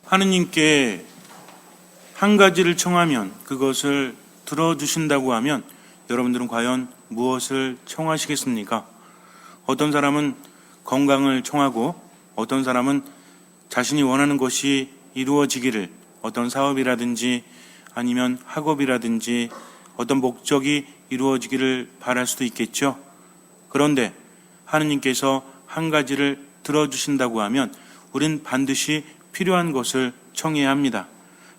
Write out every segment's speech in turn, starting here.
하느님께 한 가지를 청하면 그것을 들어주신다고 하면 여러분들은 과연 무엇을 청하시겠습니까? 어떤 사람은 건강을 청하고 어떤 사람은 자신이 원하는 것이 이루어지기를, 어떤 사업이라든지 아니면 학업이라든지 어떤 목적이 이루어지기를 바랄 수도 있겠죠. 그런데 하느님께서 한 가지를 들어주신다고 하면 우린 반드시 필요한 것을 청해야 합니다.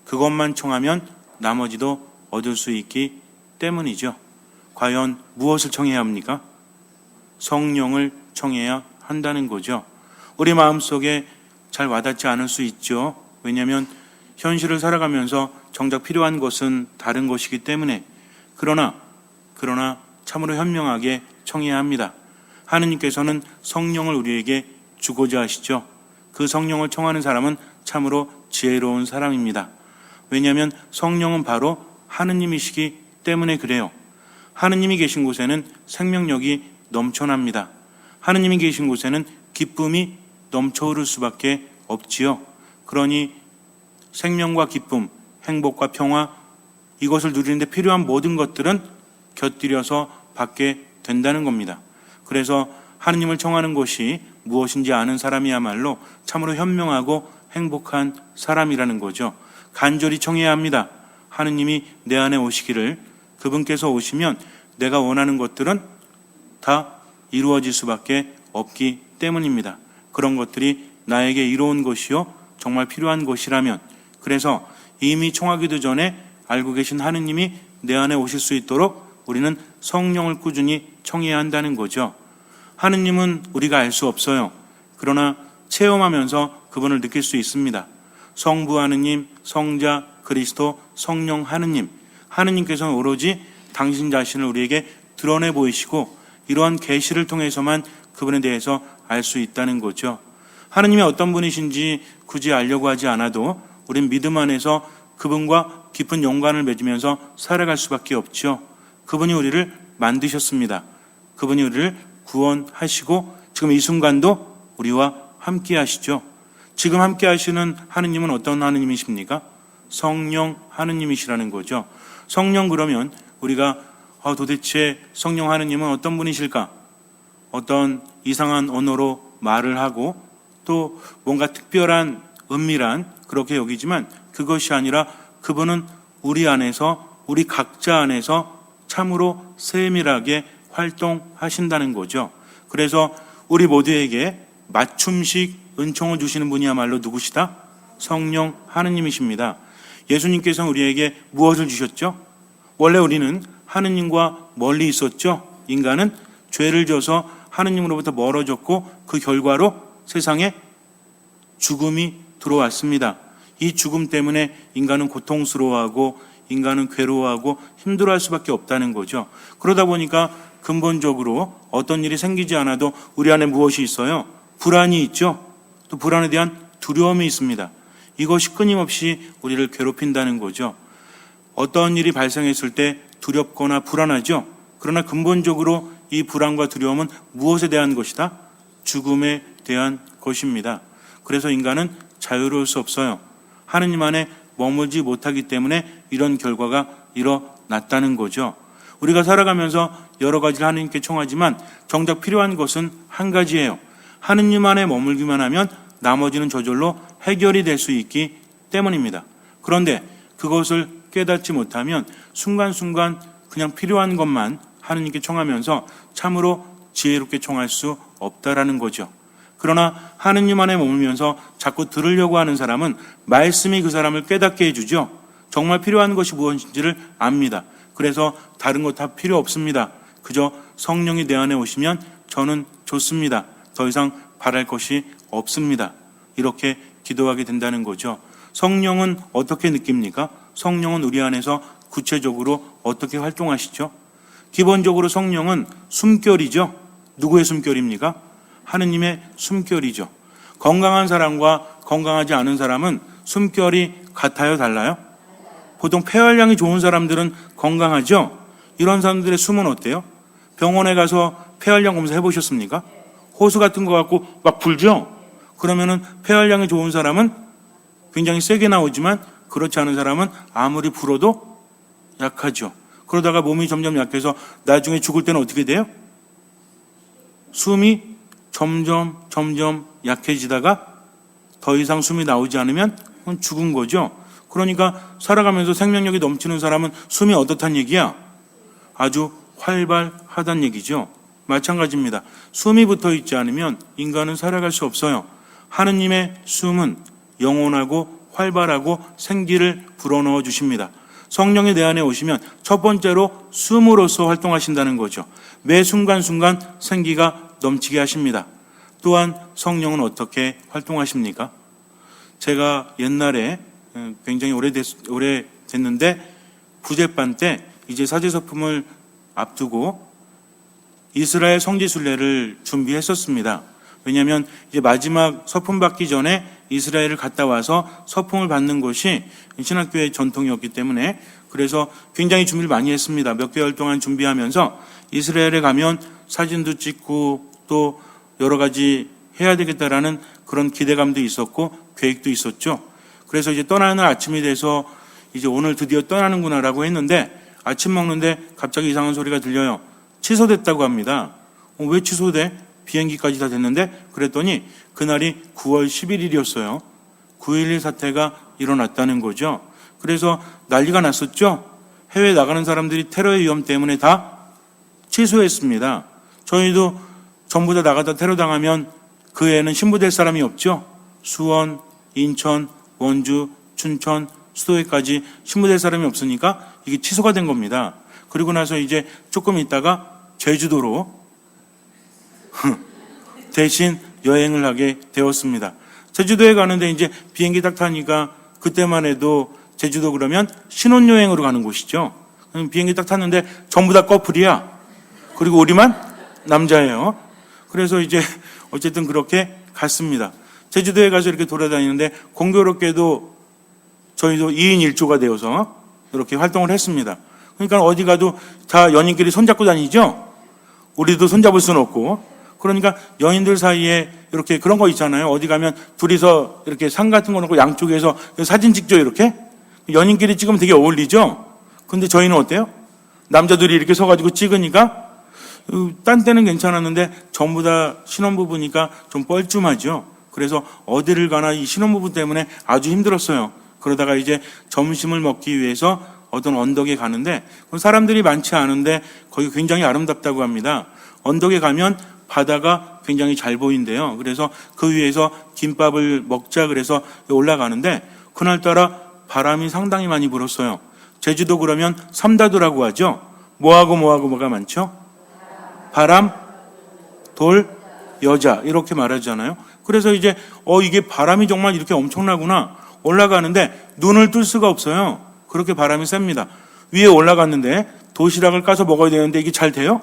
그것만 청하면 나머지도 얻을 수 있기 때문이죠. 과연 무엇을 청해야 합니까? 성령을 청해야 한다는 거죠. 우리 마음속에 잘 와닿지 않을 수 있죠. 왜냐하면 현실을 살아가면서 정작 필요한 것은 다른 것이기 때문에. 그러나 참으로 현명하게 청해야 합니다. 하느님께서는 성령을 우리에게 주고자 하시죠. 그 성령을 청하는 사람은 참으로 지혜로운 사람입니다. 왜냐하면 성령은 바로 하느님이시기 때문에 그래요. 하느님이 계신 곳에는 생명력이 넘쳐납니다. 하느님이 계신 곳에는 기쁨이 넘쳐흐를 수밖에 없지요. 그러니 생명과 기쁨, 행복과 평화, 이것을 누리는데 필요한 모든 것들은 곁들여서 받게 된다는 겁니다. 그래서 하느님을 청하는 것이 무엇인지 아는 사람이야말로 참으로 현명하고 행복한 사람이라는 거죠. 간절히 청해야 합니다. 하느님이 내 안에 오시기를. 그분께서 오시면 내가 원하는 것들은 다 이루어질 수밖에 없기 때문입니다. 그런 것들이 나에게 이로운 것이요 정말 필요한 것이라면, 그래서 이미 청하기도 전에 알고 계신 하느님이 내 안에 오실 수 있도록 우리는 성령을 꾸준히 청해야 한다는 거죠. 하느님은 우리가 알 수 없어요. 그러나 체험하면서 그분을 느낄 수 있습니다. 성부 하느님, 성자, 그리스도, 성령 하느님, 하느님께서는 오로지 당신 자신을 우리에게 드러내 보이시고 이러한 계시를 통해서만 그분에 대해서 알 수 있다는 거죠. 하느님이 어떤 분이신지 굳이 알려고 하지 않아도 우린 믿음 안에서 그분과 깊은 연관을 맺으면서 살아갈 수밖에 없죠. 그분이 우리를 만드셨습니다. 그분이 우리를 구원하시고 지금 이 순간도 우리와 함께 하시죠. 지금 함께 하시는 하느님은 어떤 하느님이십니까? 성령 하느님이시라는 거죠. 성령, 그러면 우리가 도대체 성령 하느님은 어떤 분이실까? 어떤 이상한 언어로 말을 하고 또 뭔가 특별한 은밀한 그렇게 여기지만 그것이 아니라 그분은 우리 안에서, 우리 각자 안에서 참으로 세밀하게 활동하신다는 거죠. 그래서 우리 모두에게 맞춤식 은총을 주시는 분이야말로 누구시다? 성령 하느님이십니다. 예수님께서는 우리에게 무엇을 주셨죠? 원래 우리는 하느님과 멀리 있었죠. 인간은 죄를 져서 하느님으로부터 멀어졌고 그 결과로 세상에 죽음이 들어왔습니다. 이 죽음 때문에 인간은 고통스러워하고 인간은 괴로워하고 힘들어할 수밖에 없다는 거죠. 그러다 보니까 근본적으로 어떤 일이 생기지 않아도 우리 안에 무엇이 있어요? 불안이 있죠. 또 불안에 대한 두려움이 있습니다. 이것이 끊임없이 우리를 괴롭힌다는 거죠. 어떤 일이 발생했을 때 두렵거나 불안하죠. 그러나 근본적으로 이 불안과 두려움은 무엇에 대한 것이다? 죽음에 대한 것입니다. 그래서 인간은 자유로울 수 없어요. 하느님 안에 머물지 못하기 때문에 이런 결과가 일어났다는 거죠. 우리가 살아가면서 여러 가지를 하느님께 청하지만 정작 필요한 것은 한 가지예요. 하느님 안에 머물기만 하면 나머지는 저절로 해결이 될 수 있기 때문입니다. 그런데 그것을 깨닫지 못하면 순간순간 그냥 필요한 것만 하느님께 청하면서 참으로 지혜롭게 청할 수 없다라는 거죠. 그러나 하느님 안에 머물면서 자꾸 들으려고 하는 사람은 말씀이 그 사람을 깨닫게 해주죠. 정말 필요한 것이 무엇인지를 압니다. 그래서 다른 거 다 필요 없습니다. 그저 성령이 내 안에 오시면 저는 좋습니다. 더 이상 바랄 것이 없습니다. 이렇게 기도하게 된다는 거죠. 성령은 어떻게 느낍니까? 성령은 우리 안에서 구체적으로 어떻게 활동하시죠? 기본적으로 성령은 숨결이죠. 누구의 숨결입니까? 하느님의 숨결이죠. 건강한 사람과 건강하지 않은 사람은 숨결이 같아요, 달라요? 보통 폐활량이 좋은 사람들은 건강하죠? 이런 사람들의 숨은 어때요? 병원에 가서 폐활량 검사 굉장히 세게 나오지만 그렇지 않은 사람은 아무리 불어도 약하죠. 그러다가 몸이 점점 약해서 나중에 죽을 때는 어떻게 돼요? 숨이 점점 약해지다가 더 이상 숨이 나오지 않으면 그건 죽은 거죠. 그러니까 살아가면서 생명력이 넘치는 사람은 숨이 어떻단 얘기야? 아주 활발하단 얘기죠. 마찬가지입니다. 숨이 붙어 있지 않으면 인간은 살아갈 수 없어요. 하느님의 숨은 영원하고 활발하고 생기를 불어넣어 주십니다. 성령이 내 안에 오시면 첫 번째로 숨으로써 활동하신다는 거죠. 매 순간순간 생기가 넘치게 하십니다. 또한 성령은 어떻게 활동하십니까? 제가 옛날에 굉장히 오래됐는데 부제반 때 이제 사제서품을 앞두고 이스라엘 성지순례를 준비했었습니다. 왜냐하면 이제 마지막 서품 받기 전에 이스라엘을 갔다 와서 서품을 받는 것이 신학교의 전통이었기 때문에 그래서 굉장히 준비를 많이 했습니다. 몇 개월 동안 준비하면서 이스라엘에 가면 사진도 찍고 또 여러 가지 해야 되겠다라는 그런 기대감도 있었고 계획도 있었죠. 그래서 이제 떠나는 아침이 돼서 이제 오늘 드디어 떠나는구나라고 했는데 아침 먹는데 갑자기 이상한 소리가 들려요. 취소됐다고 합니다. 왜 취소돼? 비행기까지 다 됐는데 그랬더니 그날이 9월 11일이었어요. 9.11 사태가 일어났다는 거죠. 그래서 난리가 났었죠. 해외 나가는 사람들이 테러의 위험 때문에 다 취소했습니다. 저희도 전부 다 나가다 테러 당하면 그 애는 신부될 사람이 없죠. 수원, 인천, 원주, 춘천, 수도에까지 신부될 사람이 없으니까 이게 취소가 된 겁니다. 그리고 나서 이제 조금 있다가 제주도로 대신 여행을 하게 되었습니다. 제주도에 가는데 이제 비행기 딱 타니까 그때만 해도 제주도 그러면 신혼여행으로 가는 곳이죠. 비행기 딱 탔는데 전부 다 커플이야. 그리고 우리만 남자예요. 그래서 이제 어쨌든 그렇게 갔습니다. 제주도에 가서 이렇게 돌아다니는데 공교롭게도 저희도 2인 1조가 되어서 이렇게 활동을 했습니다. 그러니까 어디 가도 다 연인끼리 손잡고 다니죠. 우리도 손잡을 수는 없고. 그러니까 연인들 사이에 이렇게 그런 거 있잖아요. 어디 가면 둘이서 이렇게 상 같은 거 놓고 양쪽에서 사진 찍죠. 이렇게 연인끼리 찍으면 되게 어울리죠. 근데 저희는 어때요? 남자들이 이렇게 서가지고 찍으니까 딴 때는 괜찮았는데 전부 다 신혼부부니까 좀 뻘쭘하죠. 그래서 어디를 가나 이 신혼부부 때문에 아주 힘들었어요. 그러다가 이제 점심을 먹기 위해서 어떤 언덕에 가는데 사람들이 많지 않은데 거기 굉장히 아름답다고 합니다. 언덕에 가면 바다가 굉장히 잘 보인대요. 그래서 그 위에서 김밥을 먹자 그래서 올라가는데 그날따라 바람이 상당히 많이 불었어요. 제주도 그러면 삼다도라고 하죠. 뭐가 많죠? 바람, 돌, 여자 이렇게 말하잖아요. 그래서 이제 이게 바람이 정말 이렇게 엄청나구나. 올라가는데 눈을 뜰 수가 없어요. 그렇게 바람이 셉니다. 위에 올라갔는데 도시락을 까서 먹어야 되는데 이게 잘 돼요?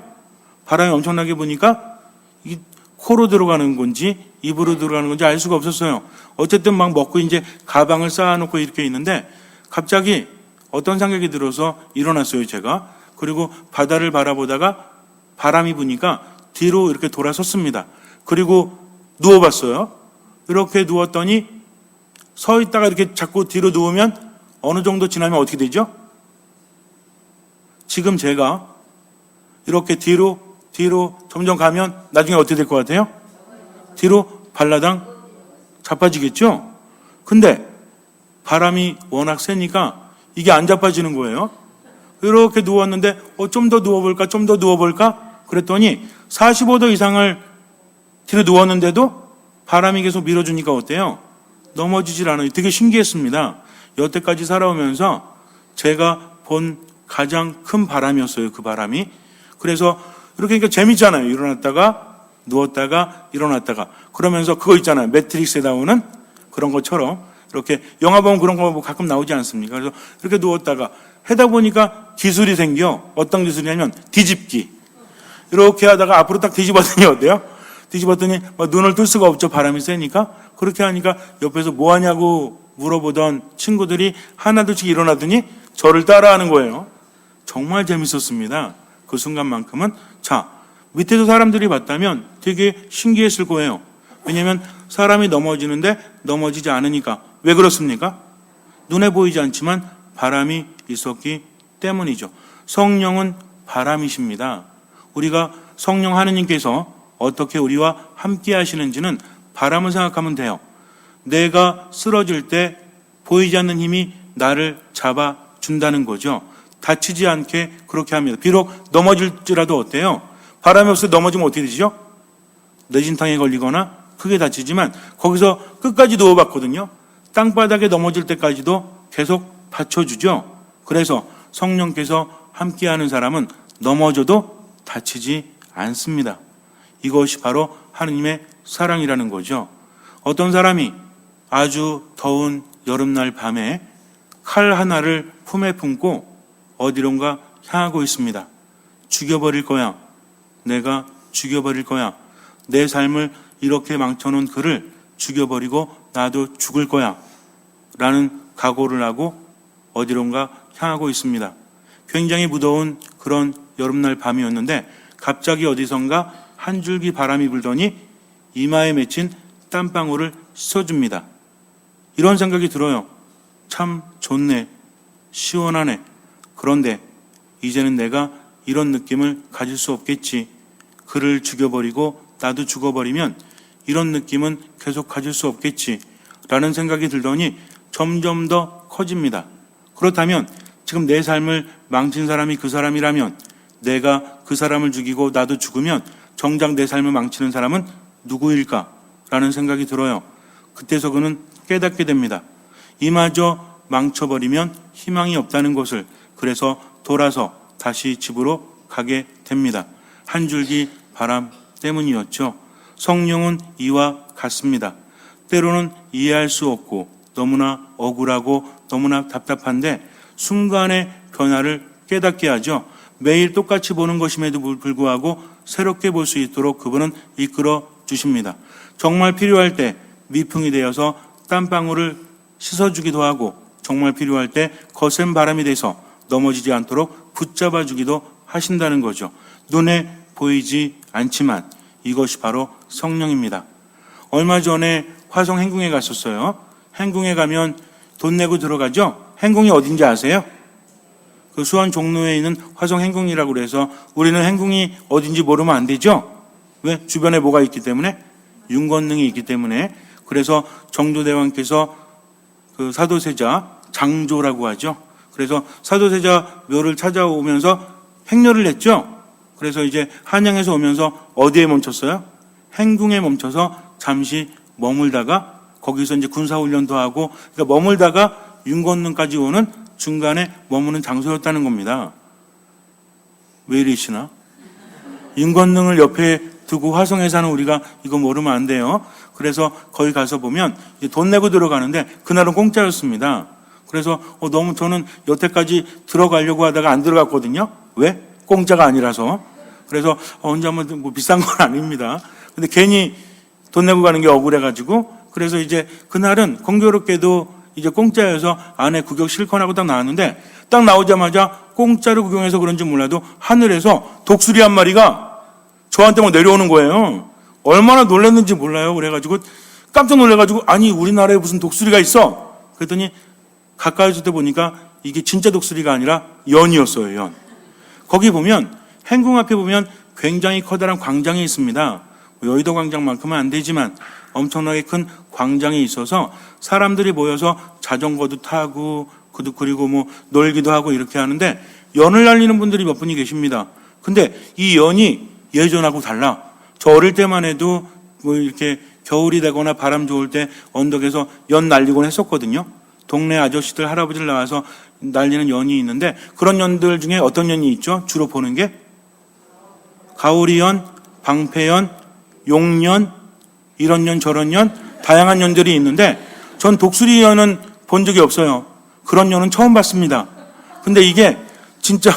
바람이 엄청나게 부니까 이게 코로 들어가는 건지 입으로 들어가는 건지 알 수가 없었어요. 어쨌든 막 먹고 이제 가방을 쌓아놓고 이렇게 있는데 갑자기 어떤 생각이 들어서 일어났어요, 제가. 그리고 바다를 바라보다가 바람이 부니까 뒤로 이렇게 돌아섰습니다. 그리고 누워봤어요. 이렇게 누웠더니 서 있다가 이렇게 자꾸 뒤로 누우면 어느 정도 지나면 어떻게 되죠? 지금 제가 이렇게 뒤로 점점 가면 나중에 어떻게 될 것 같아요? 뒤로 발라당 자빠지겠죠? 근데 바람이 워낙 세니까 이게 안 자빠지는 거예요. 이렇게 누웠는데 좀 더 누워볼까? 그랬더니 45도 이상을 뒤로 누웠는데도 바람이 계속 밀어주니까 어때요? 넘어지질 않아요. 되게 신기했습니다. 여태까지 살아오면서 제가 본 가장 큰 바람이었어요. 그 바람이. 그래서 이렇게 그러니까 재밌잖아요. 일어났다가 누웠다가 일어났다가 그러면서 그거 있잖아요. 매트릭스에 나오는 그런 것처럼 이렇게 영화 보면 그런 거 가끔 나오지 않습니까? 그래서 이렇게 누웠다가 하다 보니까 기술이 생겨. 어떤 기술이냐면 뒤집기. 이렇게 하다가 앞으로 딱 뒤집었더니 어때요? 뒤집었더니 눈을 뜰 수가 없죠. 바람이 세니까. 그렇게 하니까 옆에서 뭐 하냐고 물어보던 친구들이 하나둘씩 일어나더니 저를 따라하는 거예요. 정말 재밌었습니다. 그 순간만큼은. 자, 밑에서 사람들이 봤다면 되게 신기했을 거예요. 왜냐하면 사람이 넘어지는데 넘어지지 않으니까 왜 그렇습니까? 눈에 보이지 않지만 바람이 있었기 때문이죠. 성령은 바람이십니다. 우리가 성령 하느님께서 어떻게 우리와 함께 하시는지는 바람을 생각하면 돼요. 내가 쓰러질 때 보이지 않는 힘이 나를 잡아준다는 거죠. 다치지 않게 그렇게 합니다. 비록 넘어질지라도 어때요? 바람이 없어서 넘어지면 어떻게 되죠? 뇌진탕에 걸리거나 크게 다치지만 거기서 끝까지 누워봤거든요. 땅바닥에 넘어질 때까지도 계속 받쳐주죠. 그래서 성령께서 함께하는 사람은 넘어져도 다치지 않습니다. 이것이 바로 하느님의 사랑이라는 거죠. 어떤 사람이 아주 더운 여름날 밤에 칼 하나를 품에 품고 어디론가 향하고 있습니다. 죽여버릴 거야. 내가 죽여버릴 거야. 내 삶을 이렇게 망쳐놓은 그를 죽여버리고 나도 죽을 거야. 라는 각오를 하고 어디론가 향하고 있습니다. 굉장히 무더운 그런 여름날 밤이었는데 갑자기 어디선가 한 줄기 바람이 불더니 이마에 맺힌 땀방울을 씻어줍니다. 이런 생각이 들어요. 참 좋네. 시원하네. 그런데 이제는 내가 이런 느낌을 가질 수 없겠지. 그를 죽여버리고 나도 죽어버리면 이런 느낌은 계속 가질 수 없겠지. 라는 생각이 들더니 점점 더 커집니다. 그렇다면 지금 내 삶을 망친 사람이 그 사람이라면 내가 그 사람을 죽이고 나도 죽으면 정작 내 삶을 망치는 사람은 누구일까? 라는 생각이 들어요. 그때서 그는 깨닫게 됩니다. 이마저 망쳐버리면 희망이 없다는 것을. 그래서 돌아서 다시 집으로 가게 됩니다. 한 줄기 바람 때문이었죠. 성령은 이와 같습니다. 때로는 이해할 수 없고 너무나 억울하고 너무나 답답한데 순간의 변화를 깨닫게 하죠. 매일 똑같이 보는 것임에도 불구하고 새롭게 볼 수 있도록 그분은 이끌어 주십니다. 정말 필요할 때 미풍이 되어서 땀방울을 씻어주기도 하고 정말 필요할 때 거센 바람이 돼서 넘어지지 않도록 붙잡아 주기도 하신다는 거죠. 눈에 보이지 않지만 이것이 바로 성령입니다. 얼마 전에 화성 행궁에 갔었어요. 행궁에 가면 돈 내고 들어가죠. 행궁이 어딘지 아세요? 그 수원 종로에 있는 화성 행궁이라고 그래서 우리는 행궁이 어딘지 모르면 안 되죠. 왜? 주변에 뭐가 있기 때문에? 윤건능이 있기 때문에. 그래서 정조대왕께서 그 사도세자 장조라고 하죠. 그래서 사도세자 묘를 찾아오면서 행렬을 했죠. 그래서 이제 한양에서 오면서 어디에 멈췄어요? 행궁에 멈춰서 잠시 머물다가 거기서 이제 군사훈련도 하고 그러니까 머물다가 윤건능까지 오는 중간에 머무는 장소였다는 겁니다. 왜 이러시나? 윤건능을 옆에 두고 화성에 사는 우리가 이거 모르면 안 돼요. 그래서 거기 가서 보면 돈 내고 들어가는데 그날은 공짜였습니다. 그래서 너무 저는 여태까지 들어가려고 하다가 안 들어갔거든요. 왜? 공짜가 아니라서. 그래서 언제 한번 뭐 비싼 건 아닙니다. 근데 괜히 돈 내고 가는 게 억울해가지고 그래서 이제 그날은 공교롭게도 이제 공짜여서 안에 구경 실컷 하고 딱 나왔는데 딱 나오자마자 공짜로 구경해서 그런지 몰라도 하늘에서 독수리 한 마리가 저한테 막 내려오는 거예요. 얼마나 놀랐는지 몰라요. 그래가지고 깜짝 놀래가지고 아니 우리나라에 무슨 독수리가 있어? 그랬더니 가까이서 보니까 이게 진짜 독수리가 아니라 연이었어요. 연. 거기 보면 행궁 앞에 보면 굉장히 커다란 광장이 있습니다. 여의도 광장만큼은 안 되지만 엄청나게 큰 광장이 있어서 사람들이 모여서 자전거도 타고 그리고 뭐 놀기도 하고 이렇게 하는데 연을 날리는 분들이 몇 분이 계십니다. 근데 이 연이 예전하고 달라. 저 어릴 때만 해도 뭐 이렇게 겨울이 되거나 바람 좋을 때 언덕에서 연 날리곤 했었거든요. 동네 아저씨들 할아버지들 나와서 날리는 연이 있는데 그런 연들 중에 어떤 연이 있죠? 주로 보는 게 가오리연, 방패연, 용연, 이런 연 저런 연 다양한 연들이 있는데 전 독수리 연은 본 적이 없어요. 그런 연은 처음 봤습니다. 근데 이게 진짜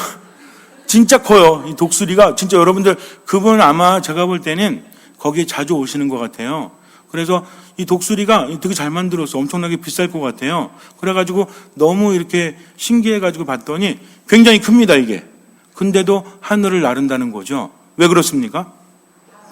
커요. 이 독수리가 진짜 여러분들 그분 아마 제가 볼 때는 거기에 자주 오시는 것 같아요. 그래서 이 독수리가 되게 잘 만들어서 엄청나게 비쌀 것 같아요. 그래가지고 너무 이렇게 신기해가지고 봤더니 굉장히 큽니다 이게. 근데도 하늘을 나른다는 거죠. 왜 그렇습니까?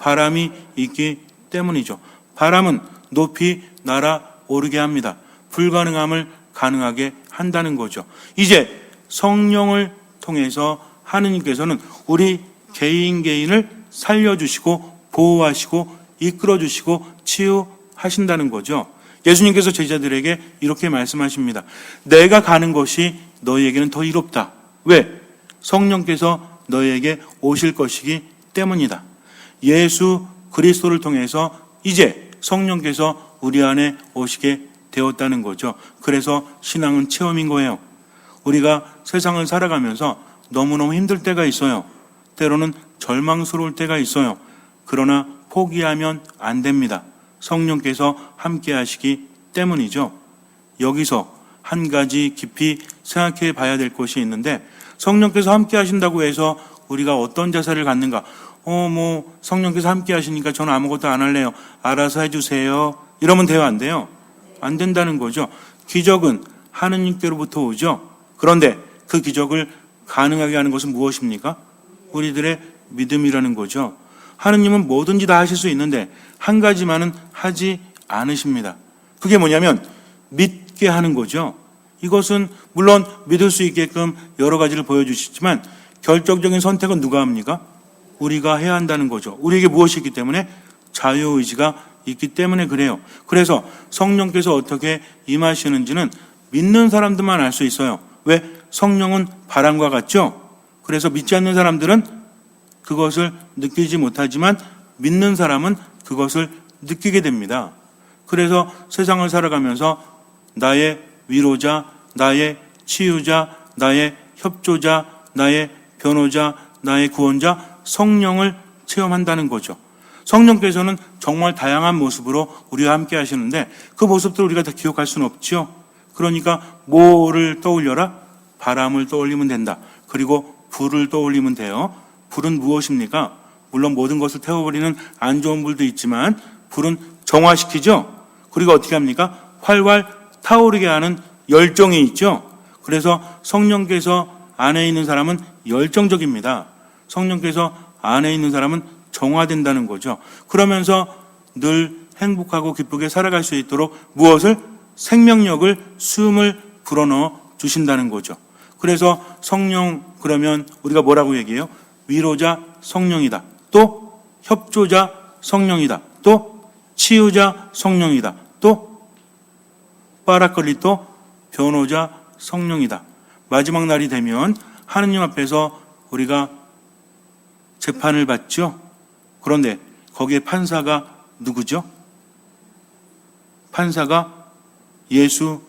바람이 있기 때문이죠. 바람은 높이 날아오르게 합니다. 불가능함을 가능하게 한다는 거죠. 이제 성령을 통해서 하느님께서는 우리 개인을 살려주시고 보호하시고 이끌어주시고 치유하신다는 거죠. 예수님께서 제자들에게 이렇게 말씀하십니다. 내가 가는 것이 너희에게는 더 이롭다. 왜? 성령께서 너희에게 오실 것이기 때문이다. 예수 그리스도를 통해서 이제 성령께서 우리 안에 오시게 되었다는 거죠. 그래서 신앙은 체험인 거예요. 우리가 세상을 살아가면서 너무너무 힘들 때가 있어요. 때로는 절망스러울 때가 있어요. 그러나 포기하면 안 됩니다. 성령께서 함께 하시기 때문이죠. 여기서 한 가지 깊이 생각해 봐야 될 것이 있는데, 성령께서 함께 하신다고 해서 우리가 어떤 자세를 갖는가? 성령께서 함께 하시니까 저는 아무것도 안 할래요. 알아서 해주세요. 이러면 돼요, 안 돼요? 안 된다는 거죠. 기적은 하느님께로부터 오죠. 그런데 그 기적을 가능하게 하는 것은 무엇입니까? 우리들의 믿음이라는 거죠. 하느님은 뭐든지 다 하실 수 있는데 한 가지만은 하지 않으십니다. 그게 뭐냐면 믿게 하는 거죠. 이것은 물론 믿을 수 있게끔 여러 가지를 보여주시지만 결정적인 선택은 누가 합니까? 우리가 해야 한다는 거죠. 우리에게 무엇이 있기 때문에? 자유의지가 있기 때문에 그래요. 그래서 성령께서 어떻게 임하시는지는 믿는 사람들만 알 수 있어요. 왜? 성령은 바람과 같죠? 그래서 믿지 않는 사람들은 그것을 느끼지 못하지만 믿는 사람은 그것을 느끼게 됩니다. 그래서 세상을 살아가면서 나의 위로자, 나의 치유자, 나의 협조자, 나의 변호자, 나의 구원자, 성령을 체험한다는 거죠. 성령께서는 정말 다양한 모습으로 우리와 함께 하시는데 그 모습들을 우리가 다 기억할 수는 없죠. 그러니까 뭐를 떠올려라? 바람을 떠올리면 된다. 그리고 불을 떠올리면 돼요. 불은 무엇입니까? 물론 모든 것을 태워버리는 안 좋은 불도 있지만 불은 정화시키죠. 그리고 어떻게 합니까? 활활 타오르게 하는 열정이 있죠. 그래서 성령께서 안에 있는 사람은 열정적입니다. 성령께서 안에 있는 사람은 정화된다는 거죠. 그러면서 늘 행복하고 기쁘게 살아갈 수 있도록 무엇을? 생명력을, 숨을 불어넣어 주신다는 거죠. 그래서 성령, 그러면 우리가 뭐라고 얘기해요? 위로자 성령이다. 또 협조자 성령이다. 또 치유자 성령이다. 또 파라클리토 변호자 성령이다. 마지막 날이 되면 하느님 앞에서 우리가 재판을 받죠. 그런데 거기에 판사가 누구죠? 판사가 예수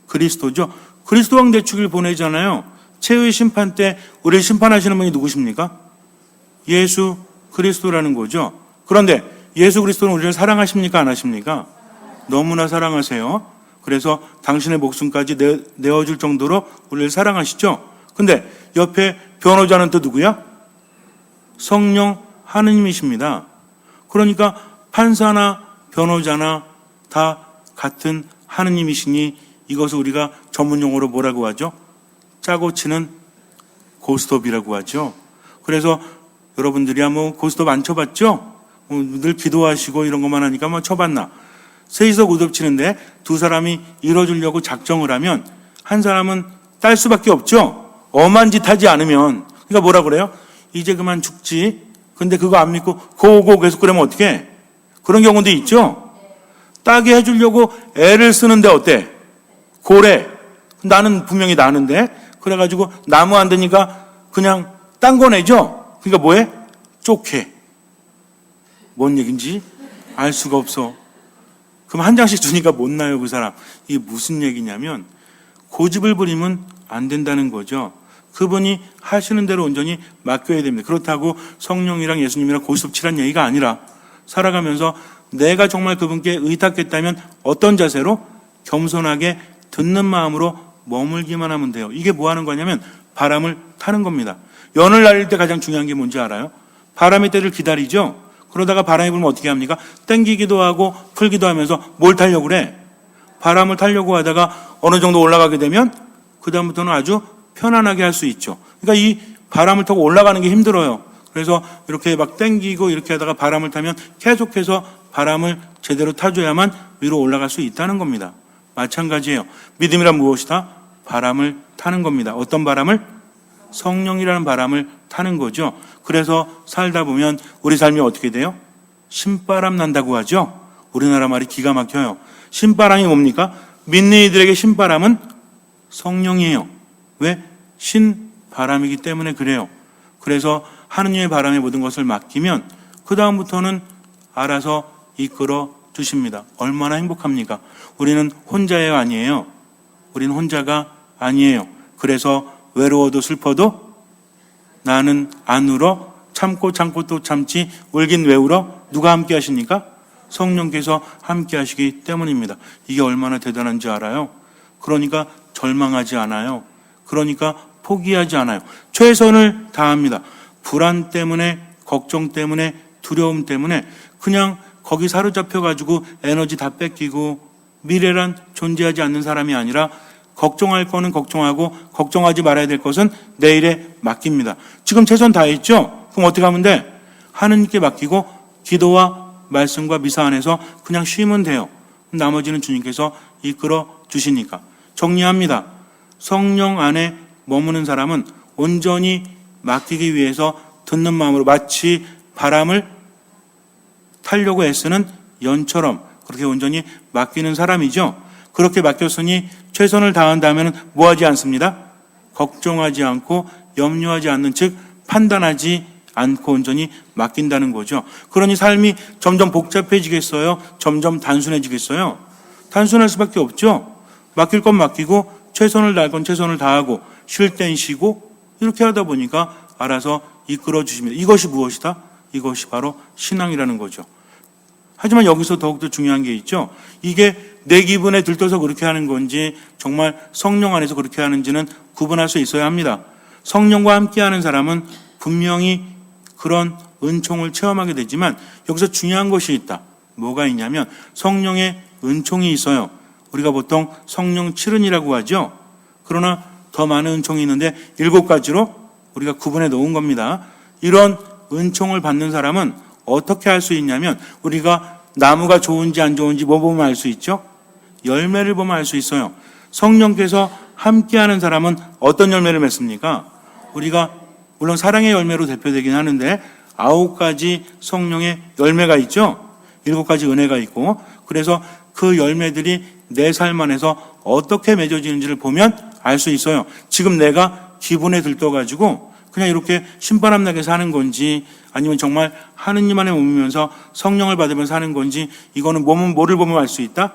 그리스도죠. 그리스도 왕 대축일 보내잖아요. 최후의 심판 때 우리를 심판하시는 분이 누구십니까? 예수 그리스도라는 거죠. 그런데 예수 그리스도는 우리를 사랑하십니까? 안 하십니까? 너무나 사랑하세요. 그래서 당신의 목숨까지 내어줄 정도로 우리를 사랑하시죠. 근데 옆에 변호자는 또 누구야? 성령 하느님이십니다. 그러니까 판사나 변호자나 다 같은 하느님이시니 이것을 우리가 전문용어로 뭐라고 하죠? 짜고 치는 고스톱이라고 하죠. 그래서 여러분들이야 고스톱 안 쳐봤죠? 늘 기도하시고 이런 것만 하니까 쳐봤나? 셋이서 고스톱 치는데 두 사람이 이뤄주려고 작정을 하면 한 사람은 딸 수밖에 없죠. 엄한 짓 하지 않으면. 그러니까 뭐라 그래요? 이제 그만 죽지. 근데 그거 안 믿고 고고 계속 그러면 어떡해? 그런 경우도 있죠. 따게 해주려고 애를 쓰는데 어때? 고래. 나는 분명히 나는데 그래가지고 나무 안 되니까 그냥 딴 거 내죠. 그러니까 뭐해? 쪽해. 뭔 얘긴지 알 수가 없어. 그럼 한 장씩 주니까 못 나요, 그 사람. 이게 무슨 얘기냐면 고집을 부리면 안 된다는 거죠. 그분이 하시는 대로 온전히 맡겨야 됩니다. 그렇다고 성령이랑 예수님이랑 고스톱 치란 얘기가 아니라 살아가면서 내가 정말 그분께 의탁했다면 어떤 자세로? 겸손하게 듣는 마음으로 머물기만 하면 돼요. 이게 뭐 하는 거냐면 바람을 타는 겁니다. 연을 날릴 때 가장 중요한 게 뭔지 알아요? 바람의 때를 기다리죠. 그러다가 바람이 불면 어떻게 합니까? 땡기기도 하고 풀기도 하면서 뭘 타려고 그래? 바람을 타려고 하다가 어느 정도 올라가게 되면 그 다음부터는 아주 편안하게 할 수 있죠. 그러니까 이 바람을 타고 올라가는 게 힘들어요. 그래서 이렇게 막 땡기고 이렇게 하다가 바람을 타면 계속해서 바람을 제대로 타줘야만 위로 올라갈 수 있다는 겁니다. 마찬가지예요. 믿음이란 무엇이다? 바람을 타는 겁니다. 어떤 바람을? 성령이라는 바람을 타는 거죠. 그래서 살다 보면 우리 삶이 어떻게 돼요? 신바람 난다고 하죠. 우리나라 말이 기가 막혀요. 신바람이 뭡니까? 믿는 이들에게 신바람은 성령이에요. 왜? 신바람이기 때문에 그래요. 그래서 하느님의 바람에 모든 것을 맡기면 그 다음부터는 알아서 이끌어 주십니다. 얼마나 행복합니까? 우리는 혼자예요, 아니에요? 우리는 혼자가 아니에요. 그래서 외로워도 슬퍼도 나는 안 울어, 참고 또 참지, 울긴 왜 울어? 누가 함께 하십니까? 성령께서 함께 하시기 때문입니다. 이게 얼마나 대단한지 알아요? 그러니까 절망하지 않아요. 그러니까 포기하지 않아요. 최선을 다합니다. 불안 때문에, 걱정 때문에, 두려움 때문에 그냥 거기 사로잡혀가지고 에너지 다 뺏기고 미래란 존재하지 않는 사람이 아니라 걱정할 거는 걱정하고 걱정하지 말아야 될 것은 내일에 맡깁니다. 지금 최선 다했죠? 그럼 어떻게 하면 돼? 하느님께 맡기고 기도와 말씀과 미사 안에서 그냥 쉬면 돼요. 나머지는 주님께서 이끌어 주시니까. 정리합니다. 성령 안에 머무는 사람은 온전히 맡기기 위해서 듣는 마음으로 마치 바람을 타려고 애쓰는 연처럼 그렇게 온전히 맡기는 사람이죠. 그렇게 맡겼으니 최선을 다한다면 뭐하지 않습니다? 걱정하지 않고 염려하지 않는 즉 판단하지 않고 온전히 맡긴다는 거죠. 그러니 삶이 점점 복잡해지겠어요? 점점 단순해지겠어요? 단순할 수밖에 없죠. 맡길 건 맡기고 최선을 다할 건 최선을 다하고 쉴 땐 쉬고 이렇게 하다 보니까 알아서 이끌어 주십니다. 이것이 무엇이다? 이것이 바로 신앙이라는 거죠. 하지만 여기서 더욱더 중요한 게 있죠. 이게 내 기분에 들떠서 그렇게 하는 건지 정말 성령 안에서 그렇게 하는지는 구분할 수 있어야 합니다. 성령과 함께하는 사람은 분명히 그런 은총을 체험하게 되지만 여기서 중요한 것이 있다. 뭐가 있냐면 성령의 은총이 있어요. 우리가 보통 성령 7은이라고 하죠. 그러나 더 많은 은총이 있는데 7가지로 우리가 구분해 놓은 겁니다. 이런 은총을 받는 사람은 어떻게 할 수 있냐면 우리가 나무가 좋은지 안 좋은지 뭐 보면 알 수 있죠? 열매를 보면 알 수 있어요. 성령께서 함께하는 사람은 어떤 열매를 맺습니까? 우리가 물론 사랑의 열매로 대표되긴 하는데 9가지 성령의 열매가 있죠. 7가지 은혜가 있고 그래서 그 열매들이 내 삶 안에서 어떻게 맺어지는지를 보면 알 수 있어요. 지금 내가 기분에 들떠가지고 그냥 이렇게 신바람 나게 사는 건지 아니면 정말 하느님 안에 머물면서 성령을 받으면서 사는 건지 이거는 뭐를 보면 알 수 있다?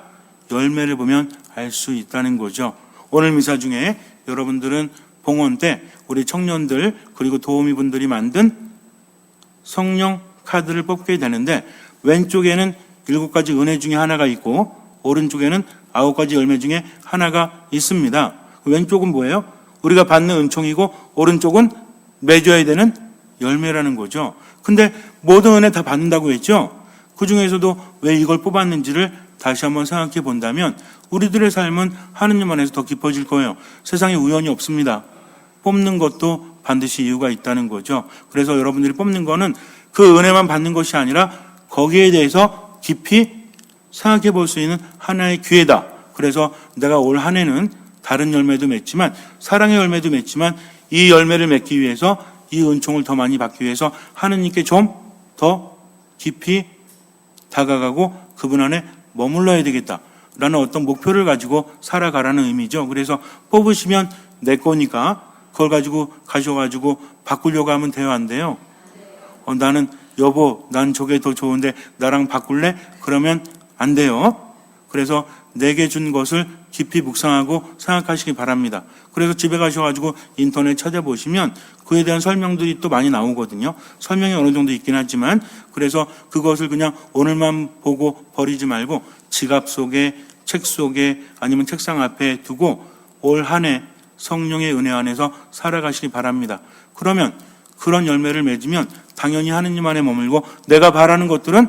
열매를 보면 알 수 있다는 거죠. 오늘 미사 중에 여러분들은 봉헌 때 우리 청년들 그리고 도우미분들이 만든 성령 카드를 뽑게 되는데 왼쪽에는 7가지 은혜 중에 하나가 있고 오른쪽에는 9가지 열매 중에 하나가 있습니다. 왼쪽은 뭐예요? 우리가 받는 은총이고 오른쪽은 맺어야 되는 열매라는 거죠. 근데 모든 은혜 다 받는다고 했죠. 그 중에서도 왜 이걸 뽑았는지를 다시 한번 생각해 본다면 우리들의 삶은 하느님 안에서 더 깊어질 거예요. 세상에 우연이 없습니다. 뽑는 것도 반드시 이유가 있다는 거죠. 그래서 여러분들이 뽑는 거는 그 은혜만 받는 것이 아니라 거기에 대해서 깊이 생각해 볼 수 있는 하나의 기회다. 그래서 내가 올 한 해는 다른 열매도 맺지만 사랑의 열매도 맺지만 이 열매를 맺기 위해서 이 은총을 더 많이 받기 위해서 하느님께 좀 더 깊이 다가가고 그분 안에 머물러야 되겠다라는 어떤 목표를 가지고 살아가라는 의미죠. 그래서 뽑으시면 내 거니까 그걸 가지고 가셔가지고 바꾸려고 하면 돼요, 안 돼요? 나는 여보, 난 저게 더 좋은데 나랑 바꿀래? 그러면 안 돼요. 그래서 내게 준 것을 깊이 묵상하고 생각하시기 바랍니다. 그래서 집에 가셔가지고 인터넷 찾아보시면 그에 대한 설명들이 또 많이 나오거든요. 설명이 어느 정도 있긴 하지만 그래서 그것을 그냥 오늘만 보고 버리지 말고 지갑 속에 책 속에 아니면 책상 앞에 두고 올 한 해 성령의 은혜 안에서 살아가시기 바랍니다. 그러면 그런 열매를 맺으면 당연히 하느님 안에 머물고 내가 바라는 것들은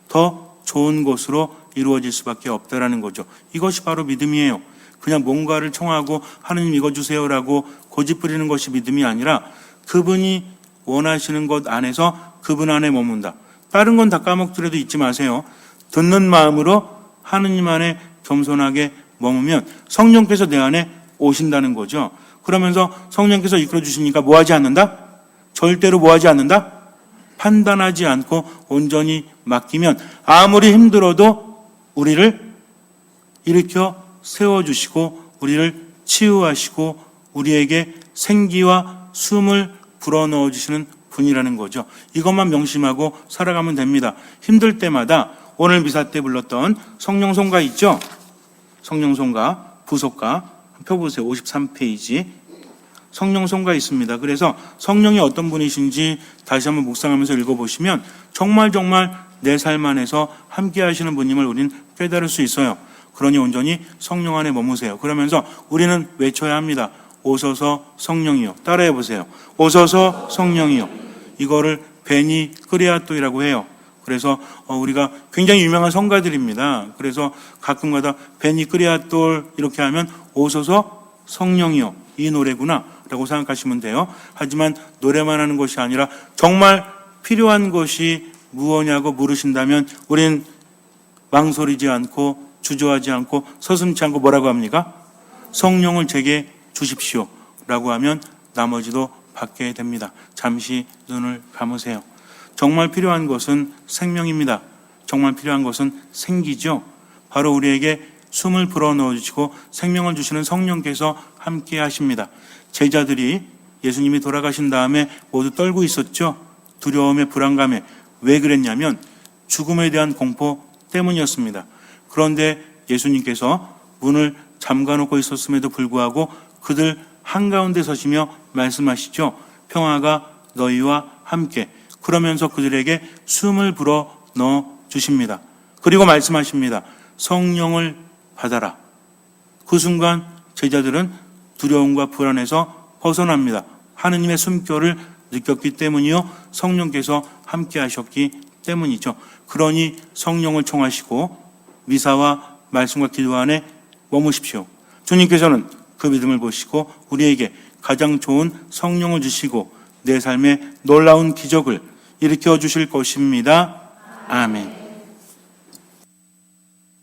더 좋은 것으로 이루어질 수밖에 없다라는 거죠. 이것이 바로 믿음이에요. 그냥 뭔가를 청하고 하느님 이거 주세요라고 고집부리는 것이 믿음이 아니라 그분이 원하시는 것 안에서 그분 안에 머문다. 다른 건 다 까먹더라도 잊지 마세요. 듣는 마음으로 하느님 안에 겸손하게 머무면 성령께서 내 안에 오신다는 거죠. 그러면서 성령께서 이끌어 주시니까 뭐 하지 않는다? 절대로 뭐 하지 않는다? 판단하지 않고 온전히 맡기면 아무리 힘들어도 우리를 일으켜 세워주시고 우리를 치유하시고 우리에게 생기와 숨을 불어넣어 주시는 분이라는 거죠. 이것만 명심하고 살아가면 됩니다. 힘들 때마다 오늘 미사 때 불렀던 성령송가 있죠? 성령송가, 부속가 펴보세요. 53페이지. 성령송가 있습니다. 그래서 성령이 어떤 분이신지 다시 한번 묵상하면서 읽어보시면 정말 내 삶 안에서 함께 하시는 분임을 우리는 깨달을 수 있어요. 그러니 온전히 성령 안에 머무세요. 그러면서 우리는 외쳐야 합니다. 오소서 성령이요. 따라해 보세요. 오소서 성령이요. 이거를 베니 크레아토이라고 해요. 그래서 우리가 굉장히 유명한 성가들입니다. 그래서 가끔가다 베니 크레아토 이렇게 하면 오소서 성령이요. 이 노래구나 라고 생각하시면 돼요. 하지만 노래만 하는 것이 아니라 정말 필요한 것이 무엇냐고 물으신다면 우리는 망설이지 않고 주저하지 않고 서슴지 않고 뭐라고 합니까? 성령을 제게 주십시오 라고 하면 나머지도 받게 됩니다. 잠시 눈을 감으세요. 정말 필요한 것은 생명입니다. 정말 필요한 것은 생기죠. 바로 우리에게 숨을 불어넣어 주시고 생명을 주시는 성령께서 함께 하십니다. 제자들이 예수님이 돌아가신 다음에 모두 떨고 있었죠. 두려움에 불안감에. 왜 그랬냐면 죽음에 대한 공포 때문이었습니다. 그런데 예수님께서 문을 잠가놓고 있었음에도 불구하고 그들 한가운데 서시며 말씀하시죠. 평화가 너희와 함께. 그러면서 그들에게 숨을 불어 넣어 주십니다. 그리고 말씀하십니다. 성령을 받아라. 그 순간 제자들은 두려움과 불안에서 벗어납니다. 하느님의 숨결을 느꼈기 때문이요. 성령께서 함께 하셨기 때문이죠. 그러니 성령을 청하시고 미사와 말씀과 기도 안에 머무십시오. 주님께서는 그 믿음을 보시고 우리에게 가장 좋은 성령을 주시고 내 삶에 놀라운 기적을 일으켜 주실 것입니다. 아멘.